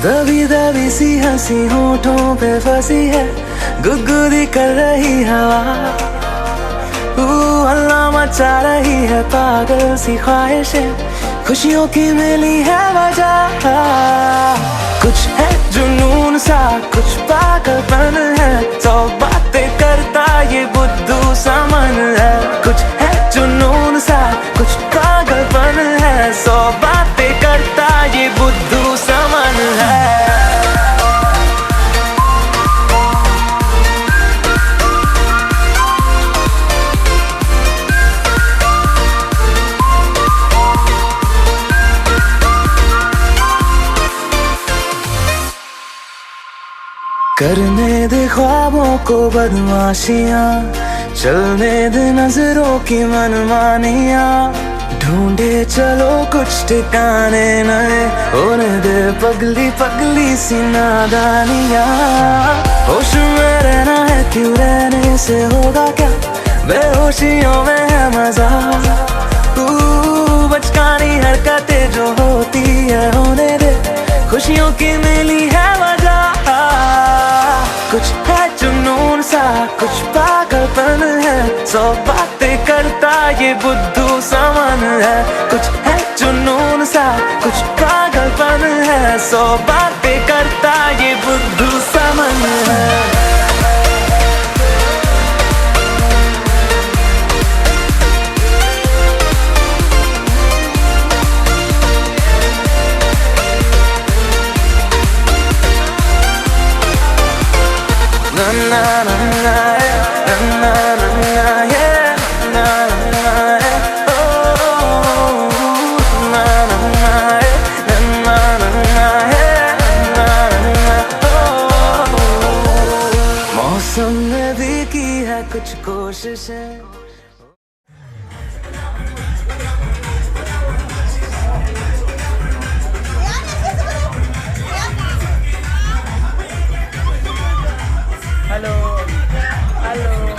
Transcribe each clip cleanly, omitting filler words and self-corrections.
दबी दबी सी हंसी होठों पे फंसी है, गुदगुदी कर रही हवा। अल्लाह मचा रही है पागल सी ख्वाहिशें, खुशियों की मिली है वजह। कुछ है जुनून सा, कुछ पागलपन है, सौ बातें करता ये बुद्धू सा मन है। कुछ है जुनून सा, कुछ पागलपन है, सौ बातें करता ये बुद्धू सा मन है। करने दे ख्वाबों को बदमाशियां, चलने दे नजरों की मनमानियां, ढूंढे चलो कुछ ठिकाने नए, होने दे पगली पगली सी नादानियां। होश में रहना है क्यों, रहने से होगा क्या, बेहोशियों में है मजा। बचकानी हरकतें जो होती है होने दे, खुशियों की मिली है वजह। कुछ है जुनून सा, कुछ पागलपन है, सौ बातें करता ये बुद्धू सा मन है। कुछ है जुनून सा, कुछ पागलपन है, सौ बातें करता ये बुद्धू सा मन है। मौसम ने भी की है कुछ कोशिशें। Hello hello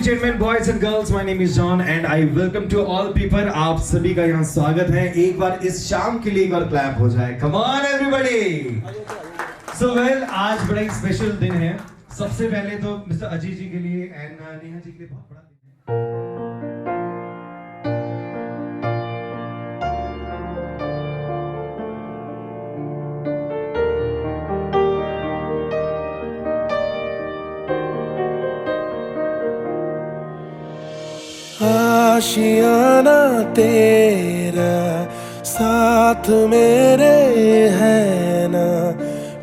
gentlemen, boys and girls, my name is John and I welcome to all people. आप सभी का यहाँ स्वागत है. एक बार इस शाम के लिए एक बार क्लैप हो जाए. Come on everybody. So well, आज बड़ा ही स्पेशल दिन है. सबसे पहले तो मिस्टर अजीत जी के लिए एंड नेहा जी के लिए बहुत बड़ा दिन है. आशियाना तेरा साथ मेरे है ना,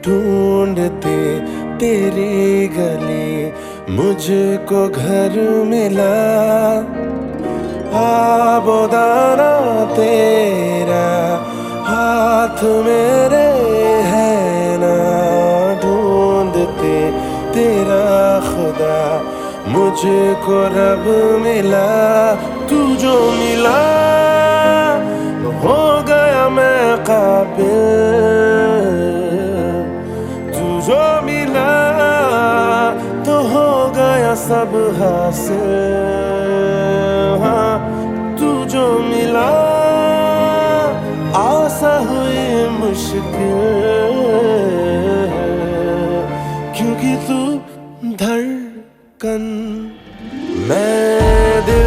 ढूंढते तेरी गली मुझको घर मिला. आबोदाना तेरा हाथ मेरे है ना, ढूंढते तेरा खुदा मुझको रब मिला. तू जो मिला हो गया मैं काबिल, तू जो मिला तो हो गया सब हासिल. हाँ, तू जो मिला आसा हुई मुश्किल, क्योंकि तू धड़कन मैं दिल.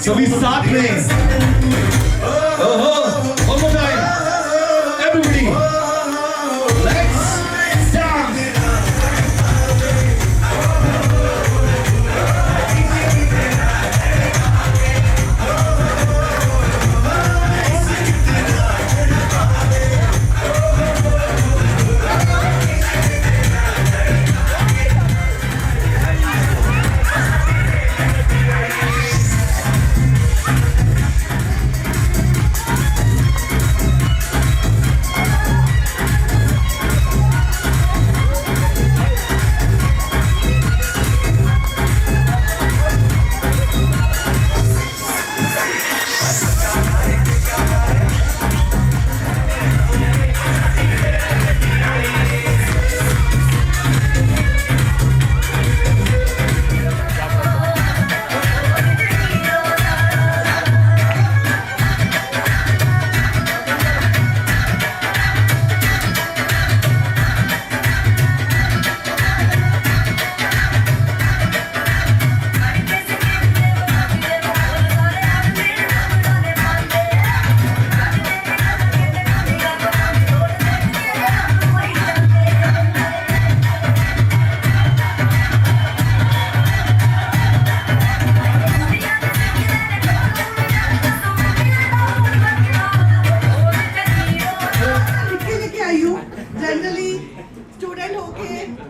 सभी साथ में. ओहो, one more time. Everybody, let's dance.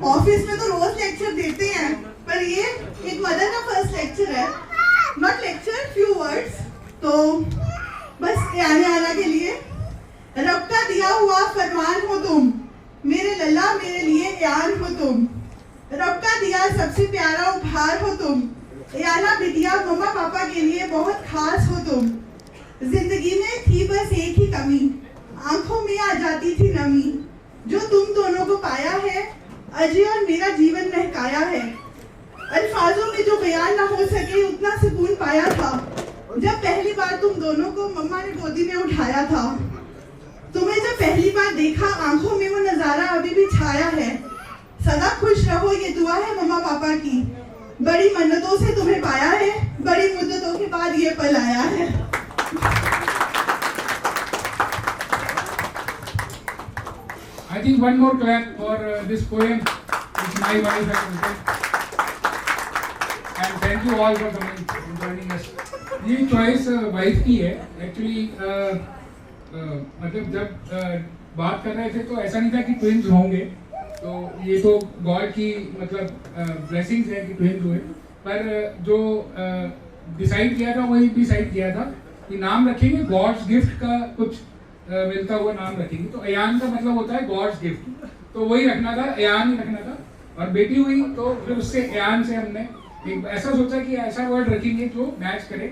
Office में तो रोज लेक्चर देते हैं, पर ये एक मदर का फर्स्ट लेक्चर है. Not lecture, few words. तो बस आने आना के लिए, रब का दिया हुआ फरमान हो तुम, मेरे लल्ला मेरे लिए यान हो तुम. रब का दिया सबसे प्यारा उपहार हो तुम, याना बिटिया मम्मा पापा के लिए बहुत खास हो तुम. जिंदगी में थी बस एक ही कमी, आंखों में आ जाती थी नमी. जो तुम दोनों को पाया है, अजय और मेरा जीवन महकाया है. अल्फाजों में जो बयान ना हो सके उतना सुकून पाया था जब पहली बार तुम दोनों को मम्मा ने गोदी में उठाया था. तुम्हें जब पहली बार देखा आंखों में वो नजारा अभी भी छाया है। सदा खुश रहो ये दुआ है मम्मा पापा की, बड़ी मन्नतों से तुम्हें पाया है, बड़ी मुद्दतों के बाद ये पल आया है। I think one more clap for this poem which my wife has written. And thank you all for coming and joining us. ये choice wife की है. Actually मतलब जब बात कर रहे थे तो ऐसा नहीं था कि twins होंगे. तो ये तो God की मतलब blessings है कि twins हुए. पर जो decide किया था वही decide किया था कि नाम रखेंगे God's gift का कुछ मिलता हुआ नाम रखेंगे। तो अयान का मतलब होता है गॉड्स गिफ्ट, तो वही रखना था, अयान ही रखना था। और बेटी हुई तो फिर उससे अयान से हमने एक ऐसा सोचा कि ऐसा वर्ड रखेंगे जो मैच करे,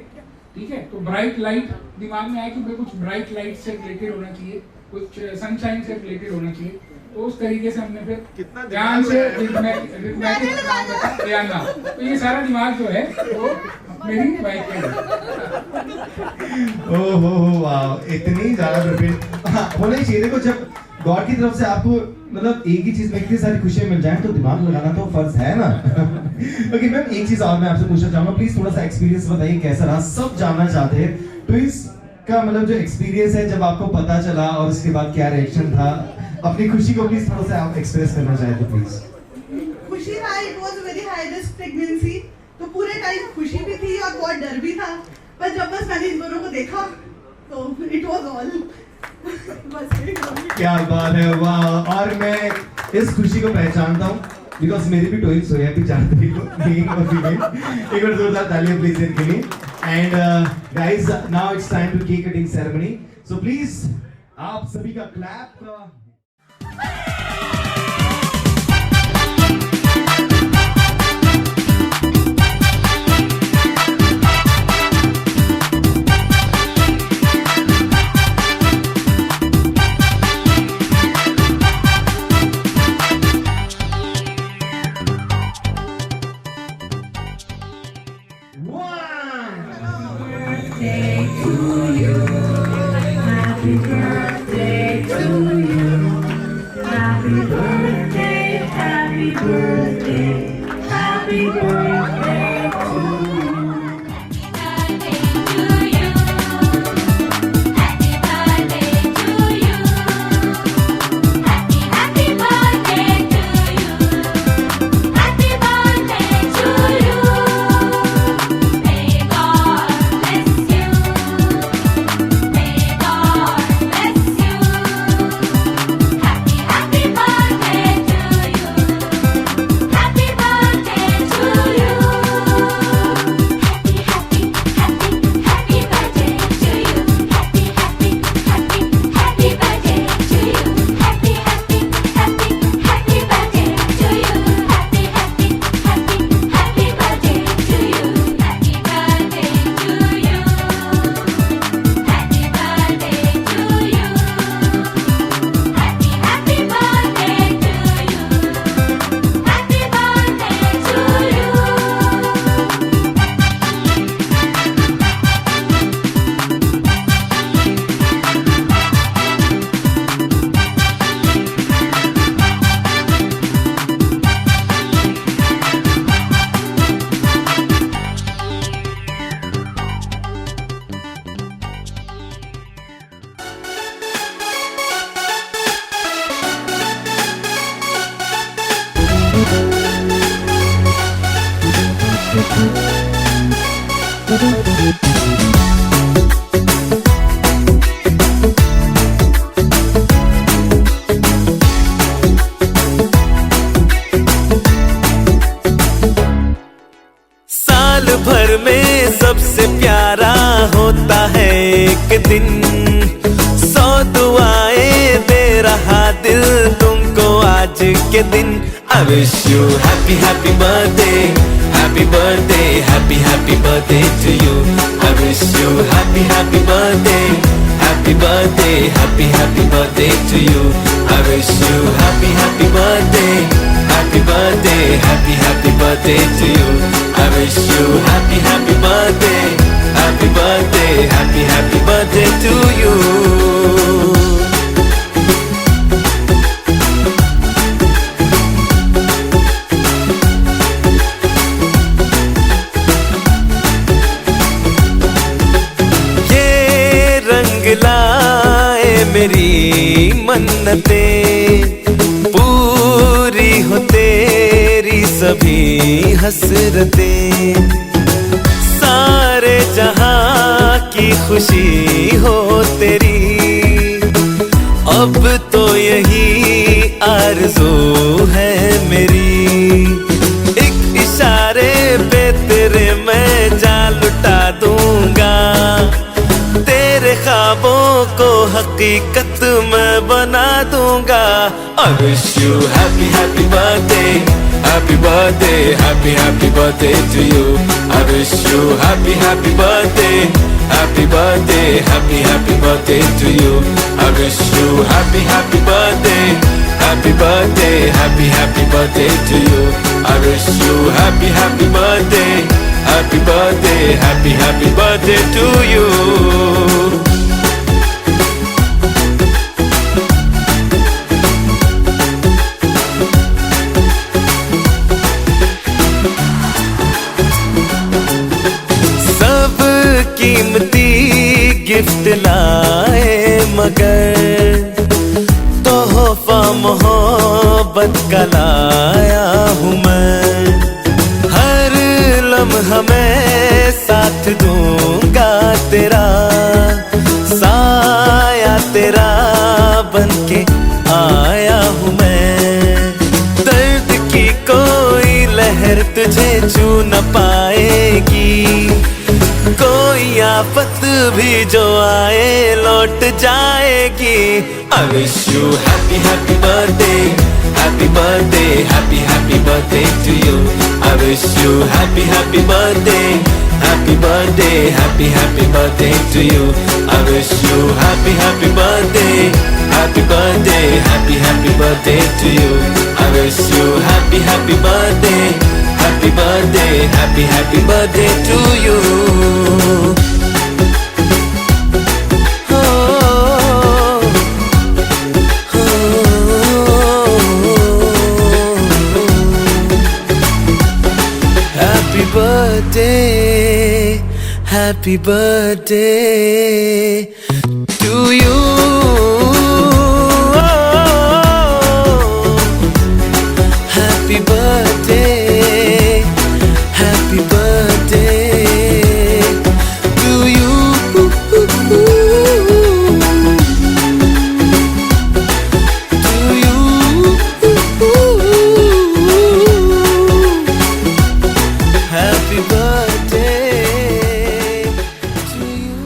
ठीक है। तो ब्राइट लाइट दिमाग में आया कि भाई कुछ ब्राइट लाइट से रिलेटेड होना चाहिए, कुछ सनशाइन से रिलेटेड होना चाहिए। तो उस तरीके से हमने फिर अयान से अयाना, तो ये सारा दिमाग जो है वो मेरी वाइफ का। ओहो वाह, इतनी ज्यादा प्रिपेयर होना ही चाहिए। देखो जब गॉड की तरफ से आपको मतलब एक ही चीज में इतनी सारी खुशियां मिल जाए तो दिमाग लगाना तो फर्ज है ना। ओके मैम, एक चीज और मैं आपसे पूछना चाहूंगा, प्लीज थोड़ा सा एक्सपीरियंस बताइए कैसा रहा, सब जानना चाहते हैं। ट्विंस का मतलब जो एक्सपीरियंस है जब आपको पता चला और उसके बाद क्या रिएक्शन था, अपनी खुशी को प्लीज थोड़ा सा आप एक्सप्रेस करना चाहे तो प्लीज। खुशी था, it was very high risk pregnancy, तो पूरे टाइम खुशी भी थी और बहुत डर भी था, पर जब बस मैंने इन दोनों को देखा तो इट वाज ऑल। क्या बात है, वाह। और मैं इस खुशी को पहचानता हूँ बिकॉज मेरी भी ट्विंस हुई है अभी 4 तारीख को, मेल और फीमेल। एक बार जोरदार तालियां प्लीज इनके लिए। And guys now it's time to cake cutting ceremony, so please आप सभी का क्लैप। साल भर में सबसे प्यारा होता है एक दिन, 100 दुआएं दे रहा दिल तुमको आज के दिन। I wish you happy happy birthday, happy birthday, happy happy birthday to you. I wish you happy happy birthday, happy birthday, happy happy birthday to you. I wish you happy happy birthday, happy birthday, happy happy birthday to you. I wish you happy happy birthday, happy birthday, happy happy birthday to you. मेरी मन्नतें, पूरी हो तेरी सभी हसरतें, सारे जहां की खुशी हो तेरी, अब तो यही आरज़ू है मेरी। एक इशारे पे तेरे मैं जान लुटा दूंगा, तेरे ख्वाबों को हकीकत मैं बना दूंगा। I wish you happy happy birthday, happy birthday, happy happy birthday to you. I wish you happy happy birthday, happy birthday, happy happy birthday to you. I wish you happy happy birthday, happy birthday, happy happy birthday to you. I wish you happy happy birthday, happy birthday, happy happy birthday to you. सब कीमती gift लाए मगर तोहफा मोहब्बत का लाया हूँ मैं। हर लम्हा मैं साथ दूंगा तेरा, साया तेरा बनके आया हूँ मैं। दर्द की कोई लहर तुझे छू न पाएगी, कोई आफत भी जो आए लौट जाएगी। I wish you happy happy birthday, happy birthday, happy happy birthday to you. I wish you happy happy birthday, happy birthday, happy happy birthday to you. I wish you happy happy birthday, happy birthday, happy happy birthday to you. I wish you happy happy birthday, happy birthday, happy happy birthday to you. Happy birthday, happy birthday to you. Happy birthday, happy birthday to you. To you. Happy birthday to you.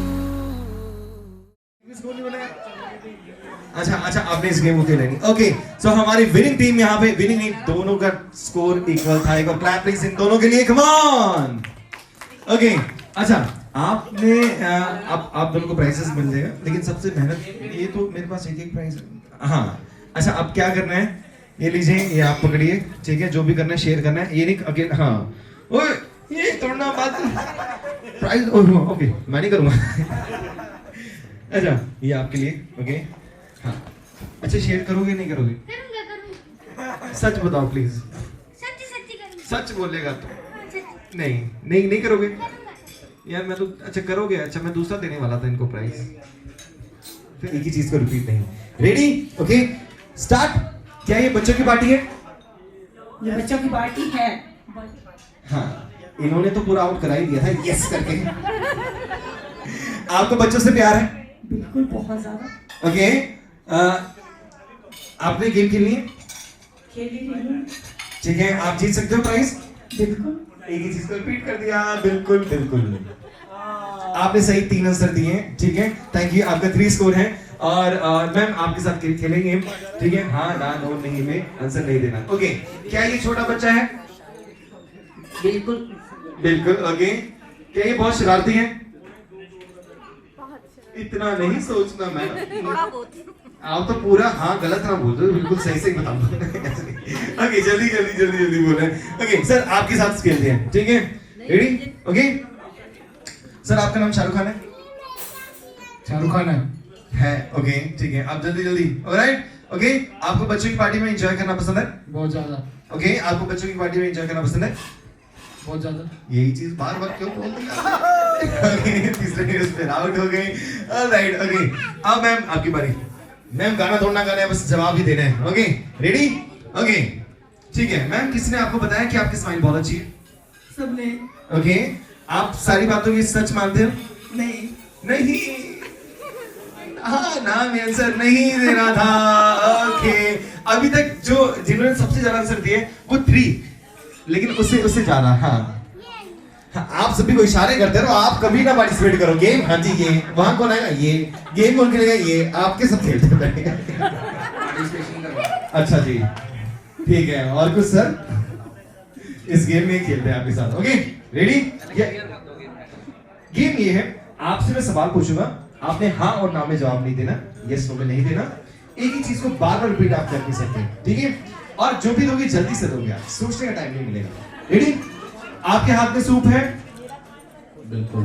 अच्छा अच्छा, आपने इस game को खेला नहीं। Okay, सो हमारी winning team यहाँ पे, विनिंग नहीं, दोनों का स्कोर इक्वल था। एक और क्लैप प्लीज इन दोनों के लिए, कम ऑन। ओके, अच्छा आपने आप दोनों को प्राइजेस मिल जाएगा, लेकिन सबसे मेहनत, ये तो मेरे पास एक एक प्राइज है। हाँ अच्छा, अब क्या करना है, ये लीजिए, ये आप पकड़िए, ठीक है, जो भी करना है शेयर करना है, ये नहीं अकेले। हाँ ओए, ये तोड़ना बात, प्राइज ओके मैं नहीं करूँगा। अच्छा ये आपके लिए, ओके हाँ। अच्छा शेयर करोगे नहीं करोगे? सच बताओ प्लीज। सच बोलेगा तो? नहीं करोगे यार, मैं तो, अच्छा करोगे, अच्छा मैं दूसरा देने वाला था इनको प्राइज, फिर एक ही चीज को रिपीट नहीं। रेडी? Okay start. क्या ये बच्चों की पार्टी है? ये बच्चों की पार्टी है। हाँ इन्होंने तो पूरा आउट करा ही दिया था यस करके। आपको बच्चों से प्यार है? बिल्कुल, बहुत ज्यादा। ओके आपने गेम खेलनी है? खेली नहीं। ठीक है, आप जीत सकते हो प्राइज। बिल्कुल। एक ही चीज को रिपीट कर दिया, बिल्कुल बिल्कुल। आपने सही 3 आंसर दिए हैं, ठीक है, थैंक यू। आपका 3 स्कोर है और मैम आपके साथ खेलेंगे, ठीक है। हाँ ना नो नहीं में आंसर नहीं देना। ओके, क्या ये छोटा बच्चा है? बिल्कुल बिल्कुल। ओके, क्या ये बहुत शरारती है? इतना नहीं सोचना मैम, आप तो पूरा हाँ गलत ना बोल दो, बिल्कुल सही सही बताओ। ओके जल्दी बोले। ओके सर आपके साथ खेलते हैं, ठीक है, रेडी? ओके सर आपका नाम शाहरुख खान है? शाहरुख खान है। ओके ठीक है, आप जल्दी ऑलराइट। ओके, आपको बच्चों की पार्टी में एंजॉय करना पसंद है? बहुत ज्यादा। ओके, आपको बच्चों की पार्टी में एंजॉय करना पसंद है? बहुत ज्यादा। यही चीज बार क्यों बोलते हैं? ओके, तीसरे न्यूज़ पे आउट हो गए। ऑलराइट, ओके अब मैम आपकी बारी। मैम गाना थोड़ा गाना है, बस जवाब ही देना है। Okay ready? ओके ठीक है मैम, किसने आपको बताया कि आपकी स्माइल बहुत अच्छी है? सबने। ओके आप सारी बातों की सच मानते हो? नहीं। नहीं, हाँ नाम आंसर नहीं देना था। ओके अभी तक जो जिन्होंने सबसे ज्यादा आंसर दिए वो 3, लेकिन उससे ज्यादा। हाँ आप सभी को इशारे करते रहो, आप कभी ना पार्टिसिपेट करो। गेम, हाँ जी ये वहां कौन आएगा, ये गेम कौन खेलेगा, ये आपके सब खेलते रहेंगे। अच्छा जी ठीक है, और कुछ सर? इस गेम में खेलते हैं आपके साथ। Okay ready? गेम ये है, आपसे मैं सवाल पूछूंगा, आपने हाँ और ना में जवाब नहीं देना, यस नो में नहीं देना। एक ही चीज को बार बार रिपीट आप कर नहीं सकते, ठीक है? और जो भी दोगे जल्दी से दोगे, आप सोचने का टाइम नहीं मिलेगा। रेडी? आपके हाथ में सूप है? बिल्कुल।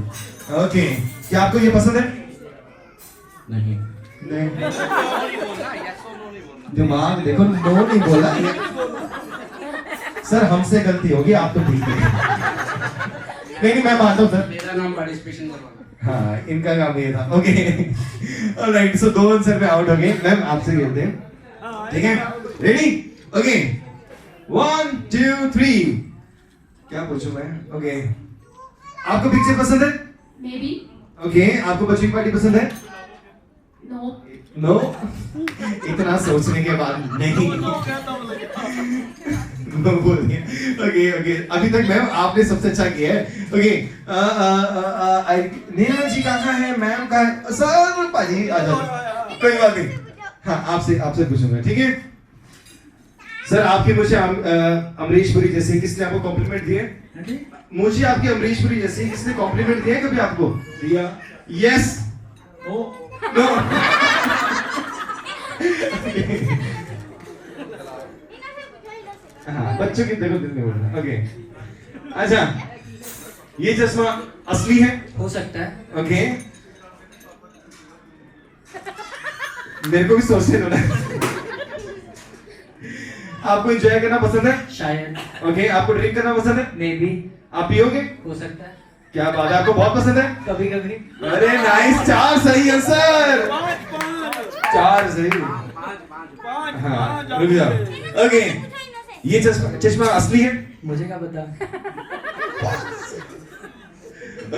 ओके क्या आपको ये पसंद है? नहीं। नहीं। दिमाग देखो, नो नहीं बोला ये। सर हमसे गलती होगी, आप तो ठीक है। नहीं मैं मानता हूँ सर, मेरा नाम पार्टिसिपेशन करवाना। हाँ इनका काम ये था। ओके ऑलराइट, सो 2 आंसर पे आउट हो गए। मैम आपसे खेलते हैं, ठीक है? रेडी? ओके 1 2 3 क्या पूछूं मैं? ओके आपको पिक्चर पसंद है? May be. ओके आपको बर्थडे पार्टी पसंद है? नो। नो? इतना सोचने के बाद नहीं बोल दिया। ओके ओके अभी तक मैम आपने सबसे अच्छा किया है। ओके नीना जी कहाँ है, मैम कहाँ है? सर पाजी आ जाओ, कोई बात नहीं। हाँ आपसे पूछूंगा, ठीक है? सर आपकी मुझे अमरीश पुरी जैसे किसने आपको कॉम्प्लीमेंट दिए? मुझे आपकी अमरीश पुरी जैसी किसने कॉम्प्लीमेंट दिया कभी आपको? दिया? यस? नो? हाँ बच्चों की देखो दिल में बोलना। ओके अच्छा ये चश्मा असली है? हो सकता है। ओके मेरे को भी सोचने दो ना। आपको एंजॉय करना पसंद है? शायद। ओके आपको ड्रिंक करना पसंद है? May be. आप पियोगे? हो सकता है। क्या बात है, आपको बहुत पसंद है? कभी कभी। अरे नाइस, 4 सही आंसर। 4 सही। हाँ रुक जाओ। ओके ये चश्मा असली है? मुझे क्या पता।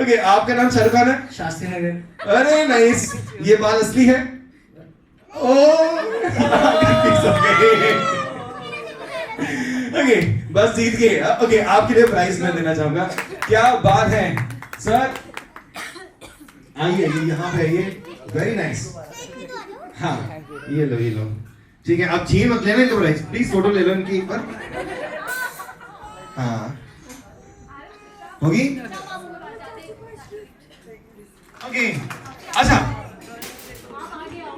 ओके आपका नाम शाहरुख खान है? शास्त्री नगर। अरे नाइस, ये बाल असली है? ओ ओके बस जीत गए। ओके आपके लिए प्राइज मैं देना चाहूंगा। क्या बात है सर, आइए यहाँ पे आइए। Very nice. हाँ ये लो ठीक है, आप छीन मत लेना इनको प्राइज, प्लीज फोटो ले लो इनकी एक बार। हाँ होगी? ओके अच्छा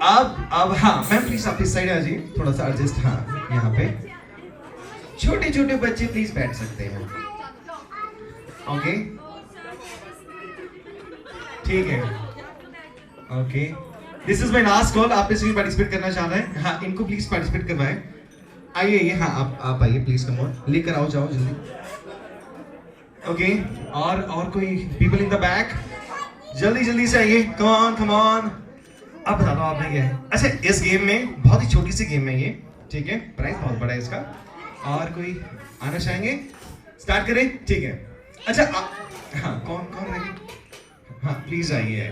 अब हाँ मैम प्लीज आप इस साइड आ जाइए, थोड़ा सा एडजस्ट। हाँ यहाँ पे छोटे छोटे बच्चे प्लीज बैठ सकते हैं। ओके ठीक है। Okay this is my last call. आप इसमें पार्टिसिपेट करना चाह रहे हैं? हाँ इनको प्लीज पार्टिसिपेट करवाएं। आइए हाँ आप आइए प्लीज, कम ऑन लेकर आओ, जाओ जल्दी। ओके और कोई पीपल इन द बैक, जल्दी से आइए, कम ऑन। अब बता दो आपने क्या है? अच्छा इस गेम में बहुत ही छोटी सी गेम है ये, ठीक है? प्राइस बहुत बड़ा है इसका। और कोई आना चाहेंगे? स्टार्ट करें? ठीक है। अच्छा हाँ कौन रहेंगे? हाँ प्लीज आइए।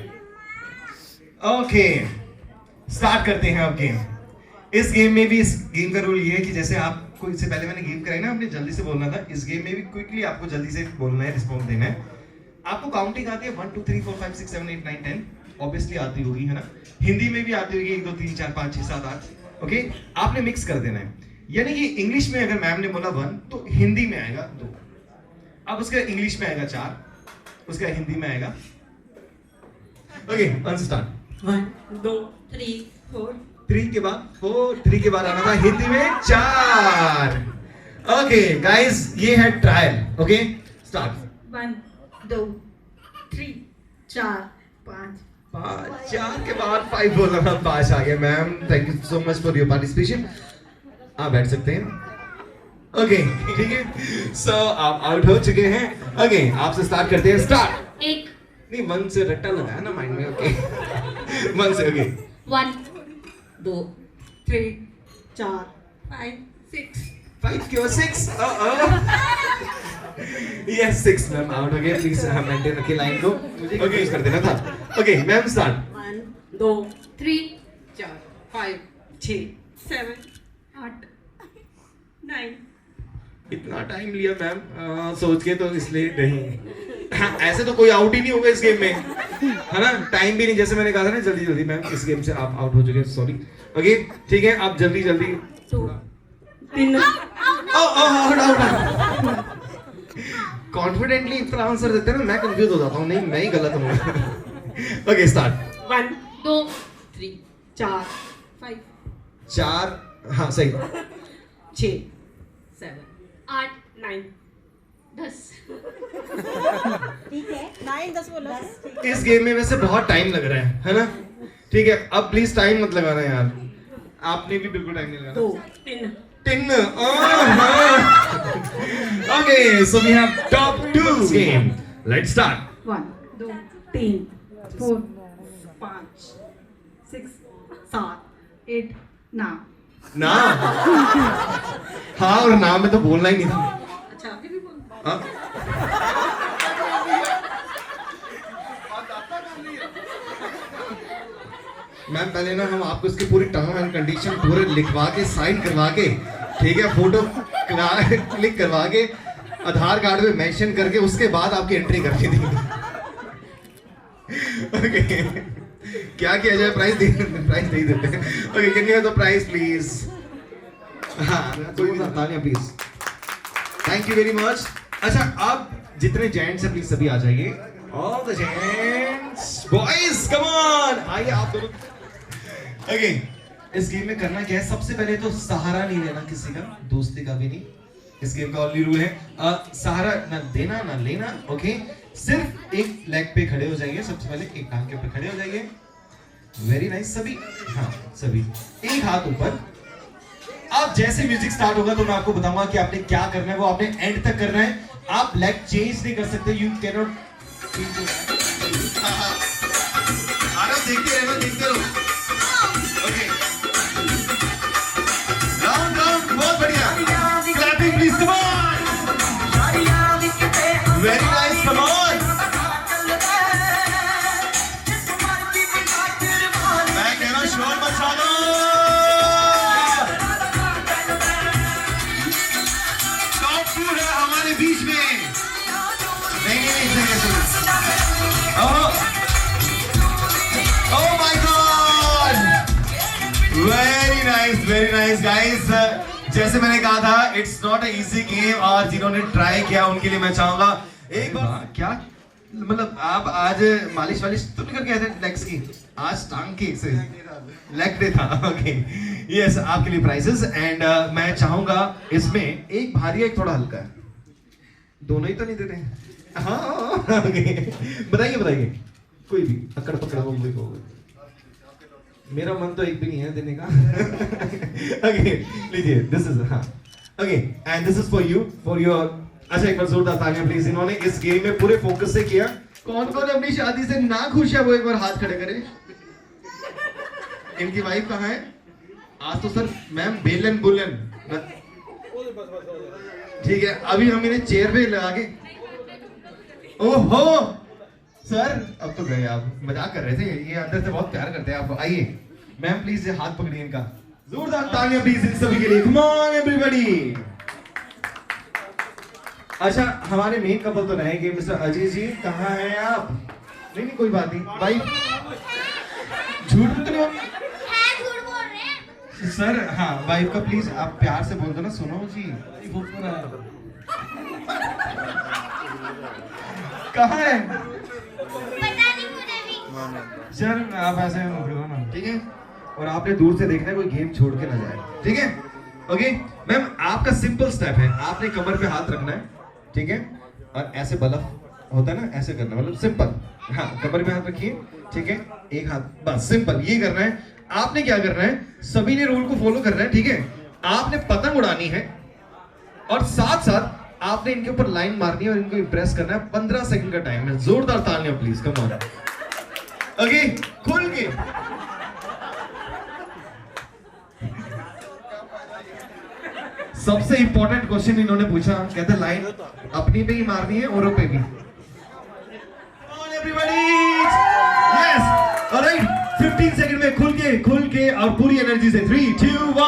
ओके स्टार्ट करते हैं अब गेम। इस गेम में भी, इस गेम का रूल ये है कि जैसे आपको इससे पहले मैंने गेम कराई ना, आपने जल्दी से बोलना था। इस गेम में भी क्विकली आपको जल्दी से बोलना है, रिस्पॉन्स देना है। आपको काउंटिंग आती है 1 2 3 4 5 6 7 8 9 10, ऑब्वियसली आती होगी है ना? हिंदी में भी आती होगी 1 2 3 4 5 6 7 8। ओके आपने मिक्स कर देना है, यानी कि इंग्लिश में अगर मैम ने बोला 1 तो हिंदी में आएगा 2, अब उसका इंग्लिश में आएगा 4, उसका हिंदी में आएगा। Okay one start. 1 2 3 4। 3 के बाद 4, 3 के बाद आना था हिंदी में 4। ओके गाइस ये है ट्रायल। Okay start. 1 2 3 4 5। 4 के बाद 5 बोलना था, 5 आ गया। Ma'am thank you so much for your participation. आप बैठ सकते हैं। ओके ठीक है, सो आप आउट हो चुके हैं। ओके आपसे स्टार्ट करते हैं। स्टार्ट। 1 नहीं 1 से रट्टा लगाया ना माइंड में। ओके 1 से। ओके 1 2 3 4 5 6 5 क्यों 6? यस 6 मैम आउट हो गए। प्लीज मेंटेन रखिए लाइन को, मुझे कंफ्यूज कर देना था। Okay ma'am start. 1 2 3 4 5 6 7 8 9 इतना टाइम लिया मैम सोच के, तो इसलिए नहीं। हाँ, ऐसे तो कोई आउट ही नहीं होगा इस गेम में, है ना? टाइम भी नहीं, जैसे मैंने कहा था ना जल्दी जल्दी मैम इस गेम से आप आउट हो चुके हैं, सॉरी। ओके ठीक है, आप जल्दी जल्दी 2 3 कॉन्फिडेंटली इतना आंसर देते हैं ना, मैं कंफ्यूज हो जाता हूँ, नहीं मैं ही गलत हूँ। Okay start. 1 2 3 4 5 4 हाँ सही 6 7 8 9 10 इस गेम में वैसे बहुत टाइम लग रहा है ना? ठीक है, अब प्लीज टाइम मत लगाना यार, आपने भी बिल्कुल टाइम नहीं लगाना। 2 3 okay so we have top 2 game, let's start. 1 2 3 4 5 6 7 8 9 ना हाँ और नाम में तो बोलना ही नहीं था। अच्छा अभी भी बोल। हाँ? मैम पहले ना हम आपको इसकी पूरी टर्म एंड कंडीशन पूरे लिखवा के साइन करवा के, ठीक है, फोटो क्लिक करवा के आधार कार्ड पे मेंशन करके उसके बाद आपकी एंट्री करके दी। ओके क्या किया जाए, प्राइस दे देते हैं। Okay can you have the price please? हाँ कोई भी तालियां please, thank you very much. अच्छा अब जितने जेंट्स हैं प्लीज सभी आ जाइए, all the gents boys come on आइए आप दोनों। ओके इस गेम में करना क्या है, सबसे पहले तो सहारा नहीं लेना किसी का, दोस्ती का भी नहीं। इस गेम का ओनली रूल है सहारा ना देना ना लेना। ओके सिर्फ एक लेग पे खड़े हो जाइए, सबसे पहले एक टांग के ऊपर खड़े हो जाइए। वेरी नाइस सभी, हाँ सभी एक हाथ ऊपर। अब जैसे म्यूजिक स्टार्ट होगा तो मैं आपको बताऊंगा कि आपने क्या करना है, वो आपने एंड तक करना है। आप लेग चेंज नहीं कर सकते, यू कैन नॉट। देखते रहो ओके राउंड राउंड बहुत बढ़िया, clapping please come on, very nice come on. मैं कह रहा हूं शोर मचा दो, टॉप 2 है हमारे बीच में। नहीं oh my god very nice guys। जैसे मैंने कहा था it's not a easy game, और जिन्होंने ट्राई किया उनके लिए मैं चाहूंगा एक बार। क्या मतलब आप आज मालिश वालिश तो नहीं करके आए थे लेग्स की? आज टांग की से लेग डे था। ओके यस आपके लिए प्राइजेस, एंड मैं चाहूंगा इसमें एक भारी है एक थोड़ा हल्का है, दोनों ही तो नहीं दे रहे। हाँ बताइए कोई भी अकड़ पकड़ वो मुझे कहोगे, मेरा मन तो एक भी नहीं है देने का। ओके लीजिए दिस इज हाँ okay and this is for your. अच्छा एक बार जोरदार तालियां प्लीज। इन्होंने इस गेम में पूरे फोकस से किया। कौन कौन अपनी शादी से ना खुश है वो एक बार हाथ खड़े करे। इनकी वाइफ कहाँ है? आज तो सर मैम बेलन बुलन, ठीक है अभी हम इन्हें चेयर पे लगा के। ओहो सर अब तो गए आप, मजाक कर रहे थे, ये अंदर से बहुत प्यार करते हैं आपको। आइए मैम प्लीज हाथ पकड़िए इनका, जोरदार तालियां प्लीज इन सभी के लिए। Come on everybody. अच्छा हमारे मेन कपल तो रहेंगे, मिस्टर अजय जी कहाँ हैं आप? नहीं कोई बात नहीं भाई, झूठ तो नहीं बोल रहे हैं सर। हाँ वाइफ का प्लीज आप प्यार से बोल दो ना, सुनो जी कहाँ है? सर आप ऐसे ना ठीक है, और आपने दूर से देखना है कोई गेम छोड़ के ना जाए, ठीक है? ओके मैम आपका सिंपल स्टेप है, आपने कमर पे हाथ रखना है, ठीक है, और ऐसे बलफ होता है ना ऐसे करना, मतलब सिंपल। हाँ कमर पे हाथ रखिए, ठीक है, एक हाथ बस सिंपल ये करना है। आपने क्या करना है, सभी ने रूल को फॉलो करना है, ठीक है? आपने पतंग उड़ानी है और साथ साथ आपने इनके ऊपर लाइन मारनी है और इनको इंप्रेस करना है। 15 सेकंड का टाइम है, जोरदार तालियां प्लीज कम ऑन। ओके खुल के सबसे इंपॉर्टेंट क्वेश्चन इन्होंने पूछा, कहते लाइन अपनी पे ही मारनी है औरों पे भी। एवरीबॉडी यस, ऑलराइट 15 सेकंड में खुल के और पूरी एनर्जी से 3 2 1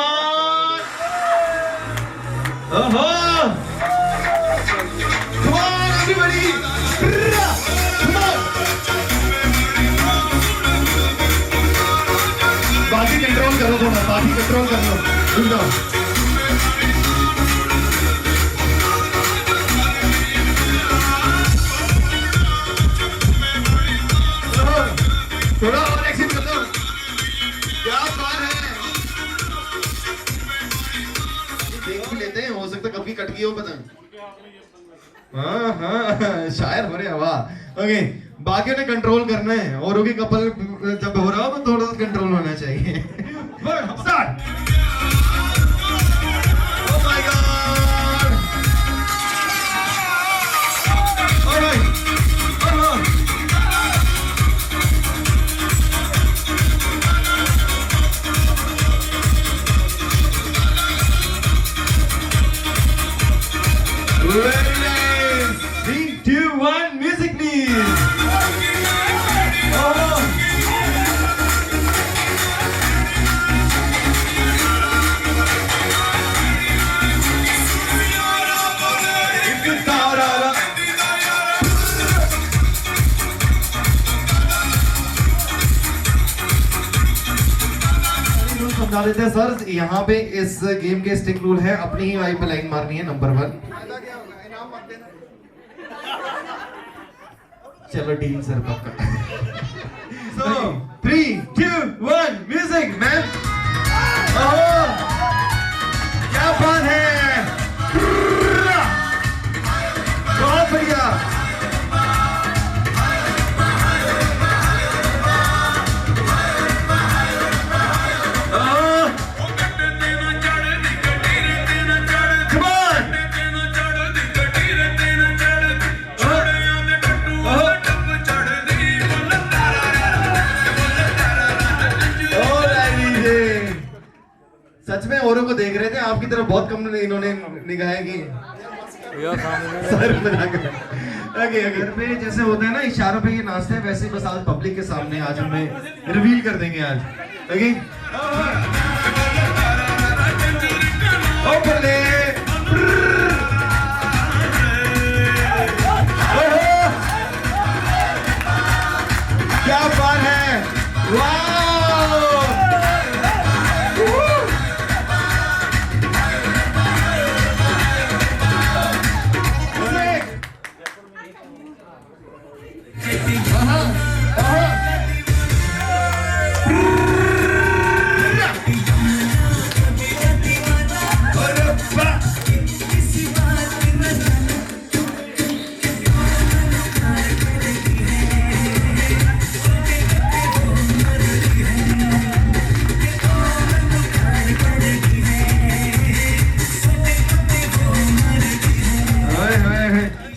ओहो come on everybody, come on, बाकी कंट्रोल करो थोड़ा, बाकी कंट्रोल कर लो, रुक जाओ। थोड़ा और एक्शन कर दो, क्या बात है। देख भी लेते हैं, हो सकता कभी कट गई हो पतंग। हाँ हाँ शायर हो रहे हवा। ओके, बाकियों ने कंट्रोल करना है, औरों के कपल जब हो रहा हो तो थोड़ा सा कंट्रोल होना चाहिए। Start. Oh my God, alright, very nice. 3 2 1 music please. Oh. समझा देते हैं सर, यहाँ पे इस गेम के स्टिक रूल है, अपनी ही वाइफ पे लाइन मारनी है, नंबर 1। चलो डील सर पक्का। So 3 2 1 music ma'am. ओह क्या बात है, बहुत बढ़िया। सच में औरों को देख रहे थे, आपकी तरफ बहुत कम इन्होंने निगाहें की। सर मजाक कर रहे। ओके, घर पे जैसे होता है ना इशारों पे ये नाचते हैं, वैसे बस आज पब्लिक के सामने आज हमें रिवील कर देंगे आज। ओके, ओपन ले, क्या बात है, वाह।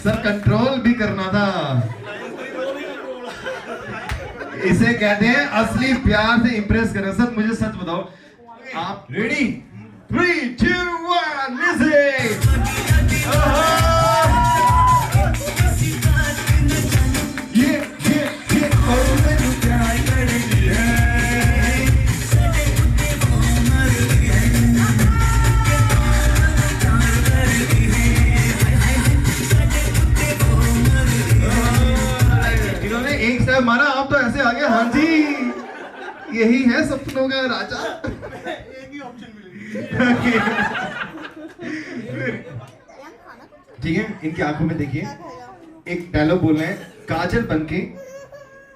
सर कंट्रोल भी करना था, इसे कहते हैं असली प्यार से इंप्रेस करना। सर मुझे सच बताओ, आप रेडी? 3 2 1 म्यूजिक। मारा आप तो ऐसे आ गए, हाँ जी यही है सपनों का राजा। एक ही ऑप्शन ठीक है, इनकी आंखों में देखिए, एक डायलॉग बोल रहे हैं, काजल बनके।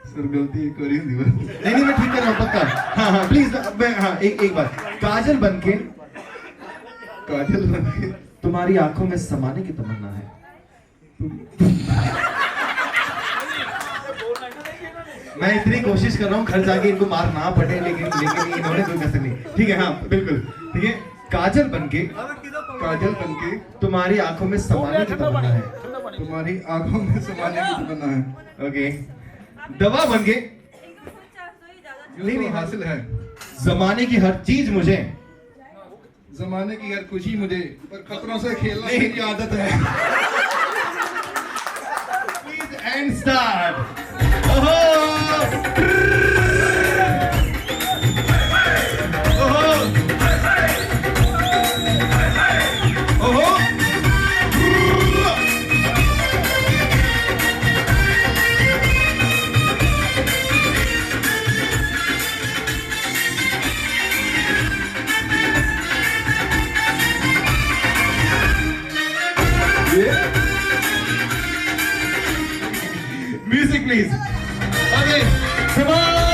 सर गलती नहीं मैं ठीक कर रहा हूँ पक्का। हाँ हाँ प्लीज, हाँ एक बार, काजल बनके तुम्हारी आंखों में समाने की तमन्ना है। मैं इतनी कोशिश कर रहा हूँ घर जाके इनको मार ना पड़े, लेकिन इन्होंने कोई कसर नहीं। ठीक है, हाँ बिल्कुल ठीक है। काजल बनके तुम्हारी आंखों में समाने की तमन्ना है, तुम्हारी आंखों में समाने की तमन्ना है। ओके, दवा बनके, नहीं हासिल है, जमाने की हर चीज मुझे, जमाने की यार खुशी मुझे, पर खतरों से खेलना नहीं। मेरी आदत है। Please and start. ओहो ओहो ओहो music please. Okay come on.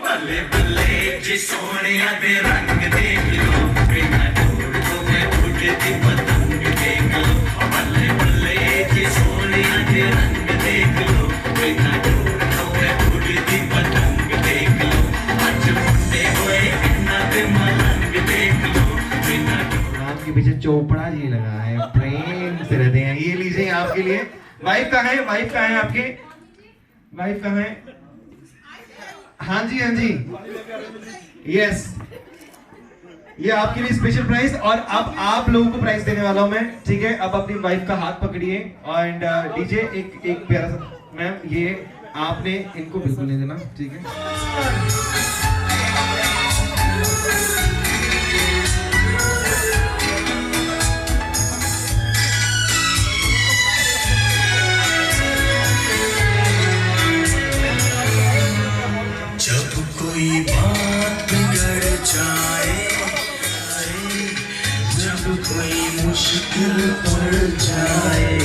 बल्ले बल्ले जी सोनिया दे रंग देख लो, बिना ढूंढ तो मैं उड़ती पतंग देख लो। बल्ले बल्ले जी सोनिया दे रंग देख लो, बिना ढूंढ तो मैं उड़ती पतंग देख लो। आज मुंडे हुए इन्ना दे मलंग देख लो, बिना आपके पीछे चोपड़ा जी लगा है, प्रेम से रहते हैं। ये लीजिए आपके लिए। वाइफ कहाँ है? वाइफ कहाँ है आपके? वाइफ कहाँ है? हाँ जी हाँ जी यस, ये आपके लिए स्पेशल प्राइस। और अब आप लोगों को प्राइस देने वाला हूं मैं, ठीक है? अब अपनी वाइफ का हाथ पकड़िए एंड डीजे एक प्यारा सा, मैम ये आपने इनको बिल्कुल नहीं देना, ठीक है? जब कोई बात बिगड़ जाए, जब कोई मुश्किल पड़ जाए,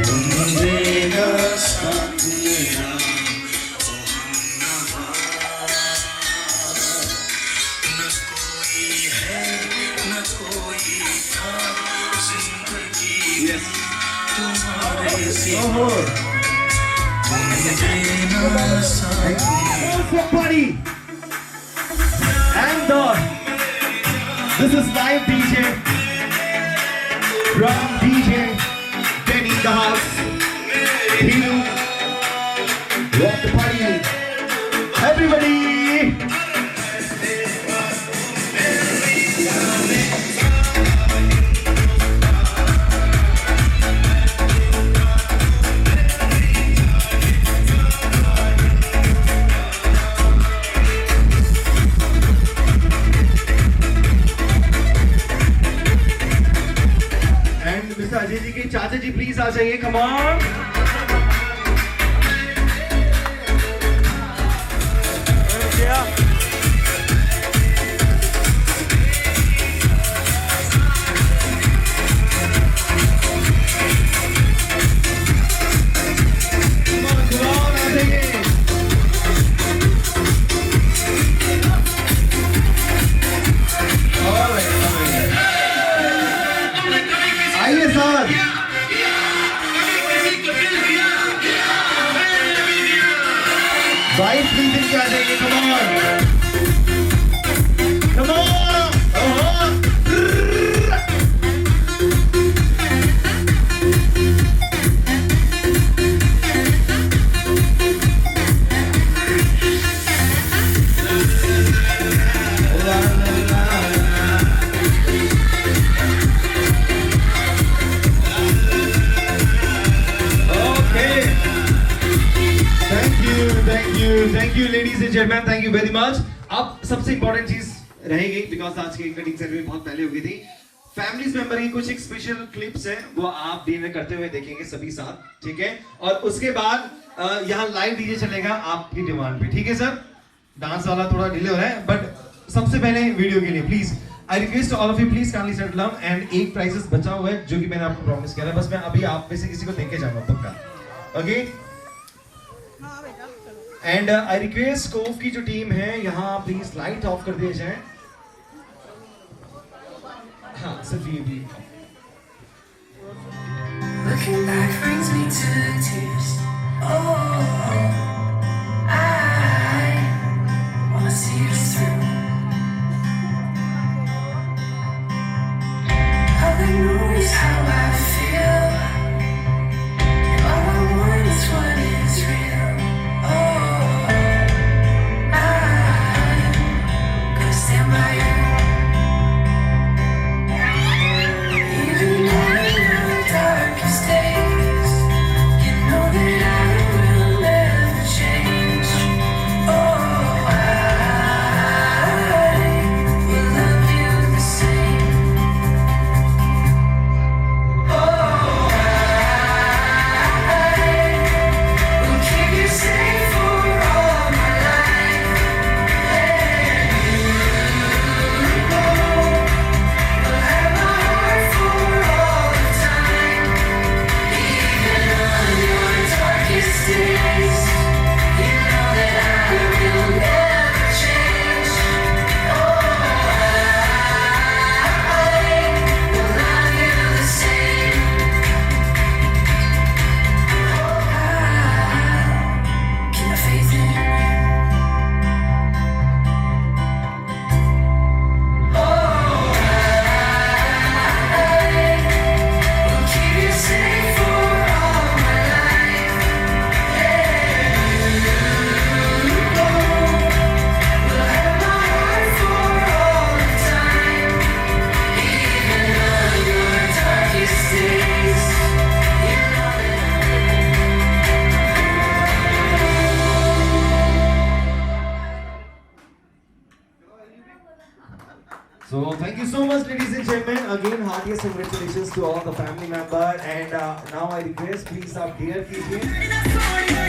तुम देना साथ मेरा ओ हमनवा। न कोई है न कोई था जिंदगी तुम्हारे सिवा, तुम देना साथ। Somebody and this is live DJ from DJ Benny the house. Hero, rock the party, everybody. Ajay ji के चाचा जी प्लीज आ जाइए, कम ऑन। आइए सर, वाइफ प्लीज आ जाइए, come on come on. Thank you ladies and gentleman, thank you very much. अब सबसे important चीज रहेगी, because आज की कटिंग सेरेमनी बहुत पहले हो गई थी। फैमिलीज मेंबर की कुछ एक स्पेशल क्लिप्स हैं, वो आप डीजे करते हुए देखेंगे सभी साथ, ठीक है? और उसके बाद यहाँ लाइव डीजे चलेगा आपकी डिमांड पे, ठीक है सर? डांस वाला थोड़ा डिले हो रहा है, बट सबसे पहले वीडियो के लिए please I request all of you please kindly settle down. And एक प्राइजेस बचा हुआ है जो कि मैंने आपको प्रॉमिस किया था, बस मैं अभी आप में से किसी को देके जाऊंगा पक्का, ओके? एंड आई रिक्वेस्ट कोफ की जो टीम है यहाँ प्लीज लाइट ऑफ कर दिए जाए। हाँ सिर्फ ये भी। Looking back brings me to tears. Oh, I wanna see you through. All I know is how I feel. All I want is what is real. So thank you so much, ladies and gentlemen. Again, heartiest congratulations to all the family member. And now I request, please आप dear कीजिए.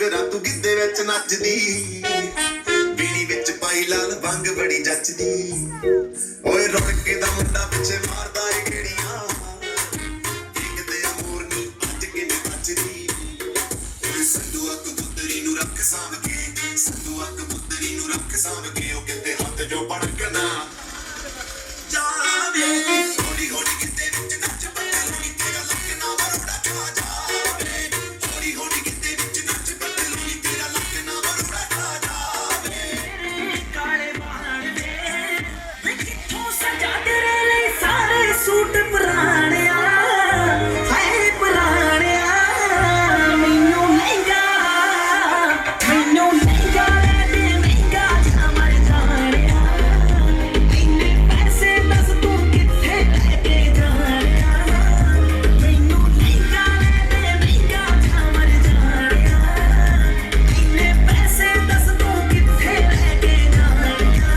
ਮਗਰਾ ਤੂੰ ਗਿੱਧੇ ਵਿੱਚ ਨੱਚਦੀ ਬੀੜੀ ਵਿੱਚ ਪਾਈ ਲਾਲ ਭੰਗ ਬੜੀ ਜੱਚਦੀ ਓਏ ਰੌਣਕੇ ਦਾ ਮੁੰਡਾ ਪਿੱਛੇ ਮਾਰਦਾ ਏ ਗੇੜੀਆਂ ਕਿਤੇ ਅਮੂਰ ਨੀ ਅੱਜ ਕਿੰਨੇ ਨੱਚਦੀ ਸੰਧੂ ਅੱਗ ਪੁੱਤਰੀ ਨੂੰ ਰੱਖ ਸਾਂਭ ਕੇ ਸੰਧੂ ਅੱਗ ਪੁੱਤਰੀ ਨੂੰ ਰੱਖ ਸਾਂਭ ਕੇ ਉਹ ਕਿਤੇ ਹੱਥ ਜੋ ਬੜਕਣਾ ਜਾਵੇ ਹੌਲੀ ਹੌਲੀ ਕਿਤੇ ਵਿੱਚ ਨੱਚ ਬੱਦਲੂਣੀ ਤੇਰਾ ਲੱਕ ਨਾ ਬਰੋੜਾ ਖਾ ਜਾਵੇ ਹੌਲੀ ਹੌਲੀ ਕਿਤੇ ਵਿੱਚ ਨੱਚ ਬੱਦਲੂਣੀ ਤੇਰਾ ਲੱਕ ਨਾ ਬਰੋੜਾ ਖਾ ਜਾਵੇ ਕਾਲੇ ਬਾਣ ਦੇ ਕਿੱਥੋਂ ਸਜਾ ਤੇਰੇ ਲਈ ਸਾਰੇ ਸੂਟ ਪੁਰਾਣਿਆ ਹਾਏ ਪੁਰਾਣਿਆ ਮੈਨੂੰ ਲਹਿੰਗਾ ਲੈ ਦੇ ਮਹਿੰਗਾ ਸਮਰ ਜਾਣਿਆ ਇੰਨੇ ਪੈਸੇ ਦੱਸ ਤੂੰ ਕਿੱਥੇ ਲੈ ਕੇ ਜਾਣਿਆ ਮੈਨੂੰ ਲਹਿੰਗਾ ਲੈ ਦੇ ਮਹਿੰਗਾ ਸਮਰ ਜਾਣਿਆ ਇੰਨੇ ਪੈਸੇ ਦੱਸ ਤੂੰ ਕਿੱਥੇ ਲੈ ਕੇ ਜਾਣਿਆ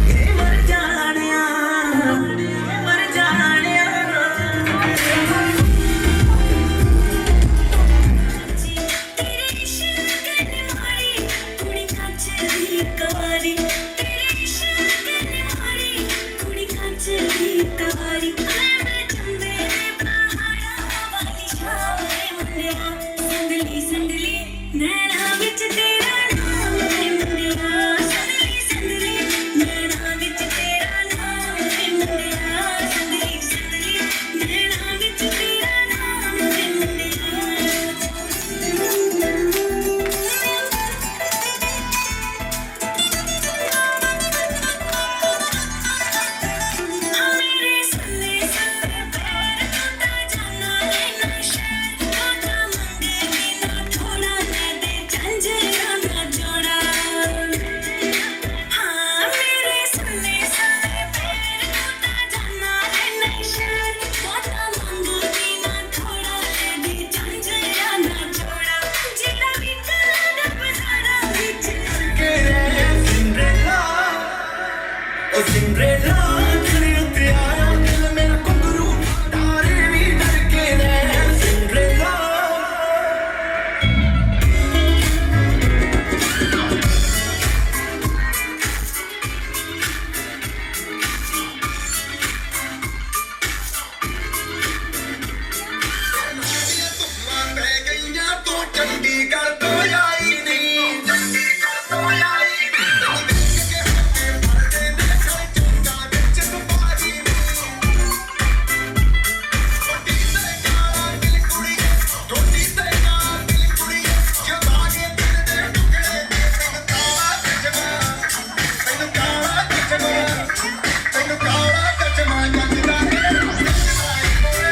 ਇਹ ਮਰ ਜਾਣਿਆ ਤੇਰੇ ਇਸ਼ਾਰੇ ਕਰਨੇ ਵਾਲੀ ਕੁੜੀ ਕੱਚਦੀ ਕਵਾਰੀ ਤੇਰੇ ਇਸ਼ਾਰੇ ਕਰਨੇ ਵਾਲੀ ਕੁੜੀ ਕੱਚਦੀ ਕਵਾਰੀ ਮੈਂ ਚੰਦੇ ਦੇ ਪਹਾੜਾਂ ਵਾਲੀ ਛਾਵੇਂ ਮੁੰਡਿਆ ਸੰਦਲੀ ਸੰਦਲੀ ਨੈਣਾ ਵਿੱਚ ਤੇਰਾ ਨਾਮ ਹੈ ਮੁੰਡਿਆ ਸੰਦਲੀ ਸੰਦਲੀ ਨੈਣਾ ਵਿੱਚ ਤੇਰਾ ਨਾਮ ਹੈ ਮੁੰਡਿਆ ਸੰਦਲੀ ਸੰਦਲੀ ਨੈਣਾ ਵਿੱਚ ਤੇਰਾ ਨਾਮ ਹੈ ਮੁੰਡਿਆ ਮੇਰੇ ਸੰਨੇ ਸੰਨੇ ਪੈਰ ਟੁੱਟਾ ਜਾਣਾ ਲੈਣਾ ਸ਼ਹਿਰ ਟੋਟਾ ਮੰਗੇ ਨਾ ਥੋੜਾ ਲੈ ਦੇ ਝੰਜਰਾਂ ਦਾ ਜੋੜਾ ਹਾਂ ਮੇਰੇ ਸੰਨੇ ਸੰਨੇ ਪੈਰ ਟੁੱਟਾ ਜਾਣਾ ਲੈਣਾ ਸ਼ਹਿਰ ਟੋਟਾ ਮੰਗੇ ਨਾ ਥੋੜਾ ਲੈ ਦੇ ਝੰਜਰਾਂ ਦਾ ਜੋੜਾ ਜਿੱਦਾਂ ਵੀ ਕਰਾਂ ਬਜ਼ਾਰਾਂ ਵਿੱਚ ਕੇ ਰਹਿ ਸਿੰਡਰੇਲਾ ਓ ਸਿੰਡਰੇਲਾ ਤੇਰੇ ਉੱਤੇ ਆਇਆ ਦਿਲ ਮੇਰਾ ਘੁੰਗਰੂ ਤਾਰੇ ਵੀ ਡਰ ਕੇ ਰਹਿ ਸਿੰਡਰੇਲਾ ਧੁੱਪਾਂ ਪੈ ਗਈਆਂ ਤੂੰ ਚੰਡੀਗੜ੍ਹ ਤੋਂ ਆਈ ਨਹੀਂ ਚੰਡੀਗੜ੍ਹ ਤੋਂ ਆਈ ਨਹੀਂ ਤੂੰ ਦੇਖ ਕੇ ਹੱਥੇ ਪਰਦੇ ਨੇ ਕੋਈ ਚੁੰਗਾ ਵਿੱਚ ਕੁਮਾਰੀ ਨਹੀਂ ਛੋਟੀ ਤੇ ਕਾਲਾ ਦਿਲ ਕੁੜੀਏ ਛੋਟੀ ਤੇ ਕਾਲਾ ਦਿਲ ਕੁੜੀਏ ਜੋ ਬਾਗੇ ਦਿਲ ਦੇ ਟੁਕੜੇ ਤੈਨੂੰ ਕਾਲਾ ਚਸ਼ਮਾ ਤੈਨੂੰ ਕਾਲਾ ਚਸ਼ਮਾ ਜੱਜਦਾ ਏ ਕੋਲੇ ਟੁਕੜੇ ਤੈਨੂੰ ਕਾਲਾ ਚਸ਼ਮਾ ਜੱਜਦਾ ਏ ਕੋਲੇ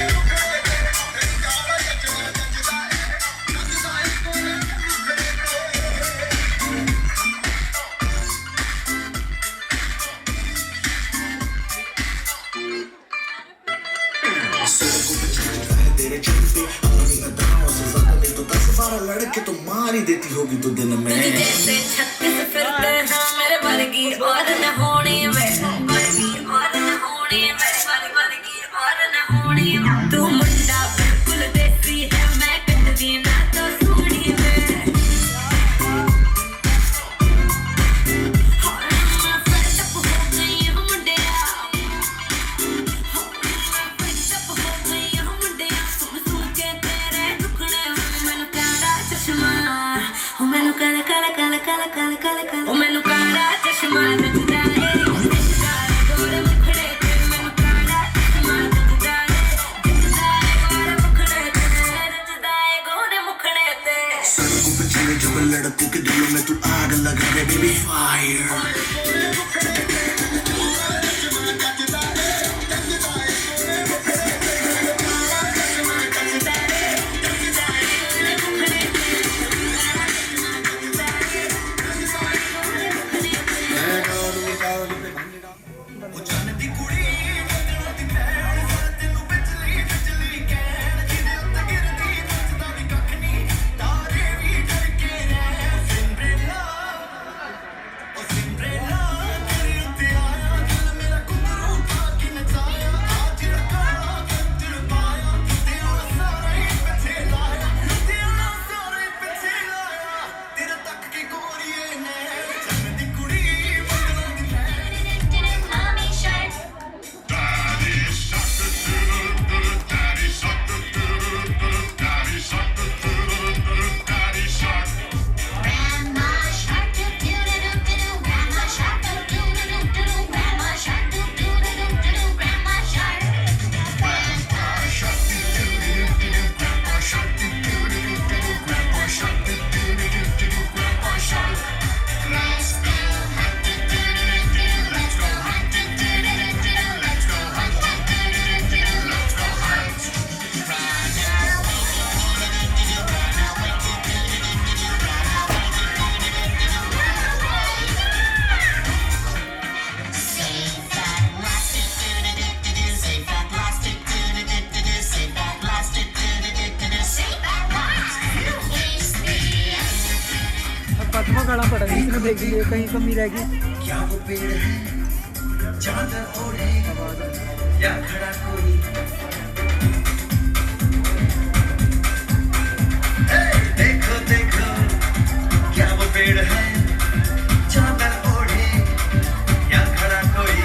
सड़कों पे चलता है तेरे चलते अपनी अदाओं से ज्यादा दे तो 10-12 लड़के तो मार ही देती होगी तो दिन में जैसे छत्तीस फिरते हैं मेरे वर्गी और न होनी मेरे वर्गी और न होनी मेरे वर्गी और न होनी तू मुंडा बिल्कुल देसी है मैं कटदी ना तो सूढ़ी में मैं fed up हो गई हूं मुंडिया मैं fed up हो गई हूं मुंडिया सुन के तेरे दुखड़े मैनू काला चश्मा ओ मैनू काला काला काला काला काला काला काला ओ मैनू काला चश्मा जचदा ਏ गोरे मुखड़े ते मैनू काला चश्मा जचदा ਏ गोरे मुखड़े ते जचदा ਏ गोरे मुखड़े ते सड़कों पे चले जब लड़कों के दिलों में तू आग लगा दे बेबी फायर Cinderella दिखाना पड़ेगा, इसमें देख लीजिए कहीं कमी रहेगी। क्या वो पेड़ है चादर ओढ़े या खड़ा कोई, देखो देखो क्या वो पेड़ है चादर ओढ़े या खड़ा कोई।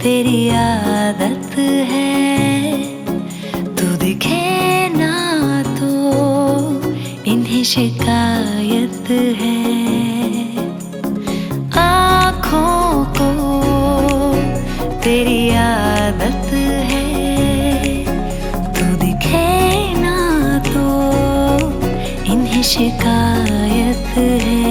तेरी आदत है, तू दिखे ना तो इन्हें शिकायत है। आँखों को तेरी आदत है, तू दिखे ना तो इन्हें शिकायत है।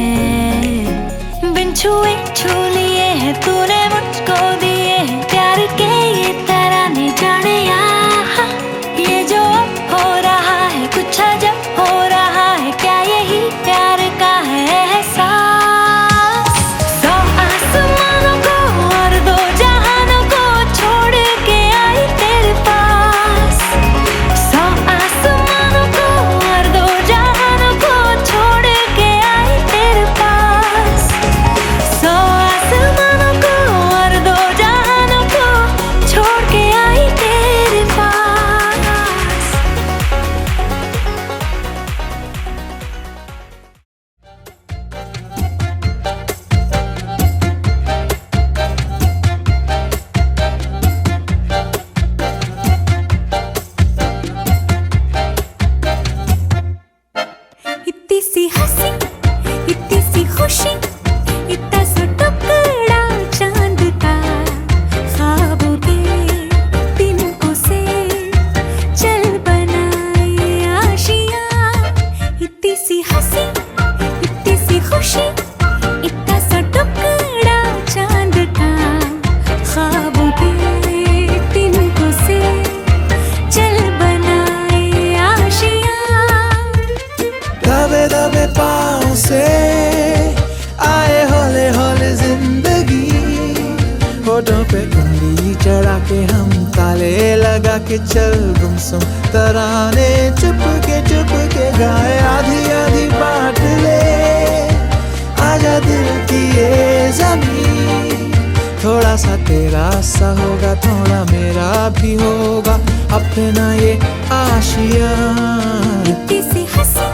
बिन छुए छू लिए है तूने मुझको दिए हैं प्यार के ये तराने जाने यहाँ। ये जो अब हो रहा है कुछ अजब हो रहा है, क्या यही प्यार का है एहसास। सौ आसमानों को और दो जहानों को छोड़ के आई तेरे पास। सौ आसमानों को और दो जहानों को छोड़ के आई तेरे कुंडी चढ़ा के हम ताले लगा के चल गुमसुम तराने चुप के गाए आधी आधी बांट ले आजा दिल की ये जमीन थोड़ा सा तेरा सा होगा थोड़ा मेरा भी होगा अपना ये आशिया इतनी सी हंसी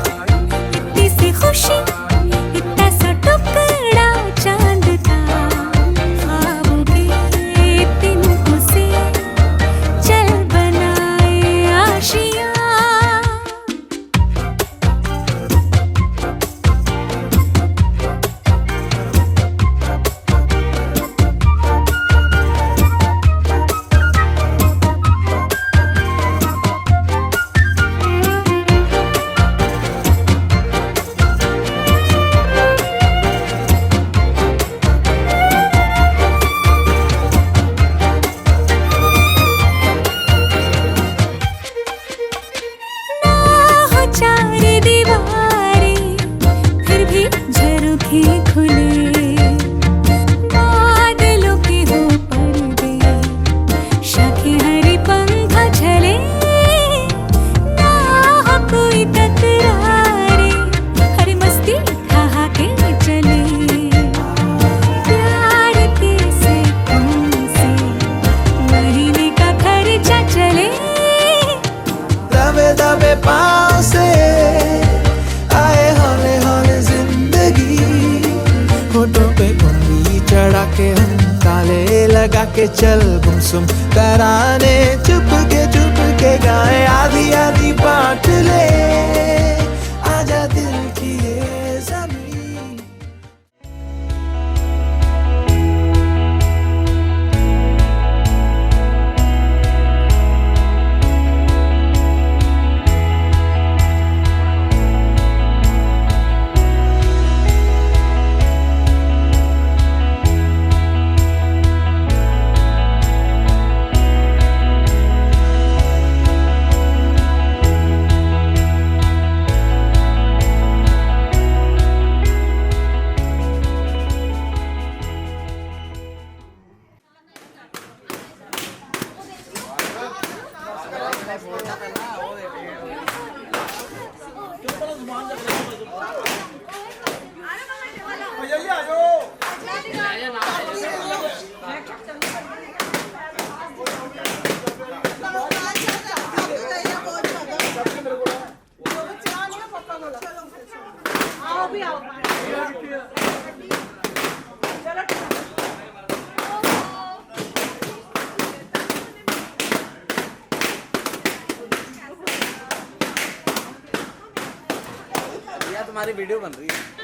इतनी सी खुशी इतना सा टुकड़ा चांद का ख्वाबों के तिनकों से चल बनाए आशिया दबे पाँव से आए हौले हौले जिंदगी होठों पे कुंडी चढ़ा के हम ताले लगा के चल गुमसुम तराने चुप के गाए आधी आधी बांट ले आजा दिल की ये जमीन तुम्हारी वीडियो बन रही है।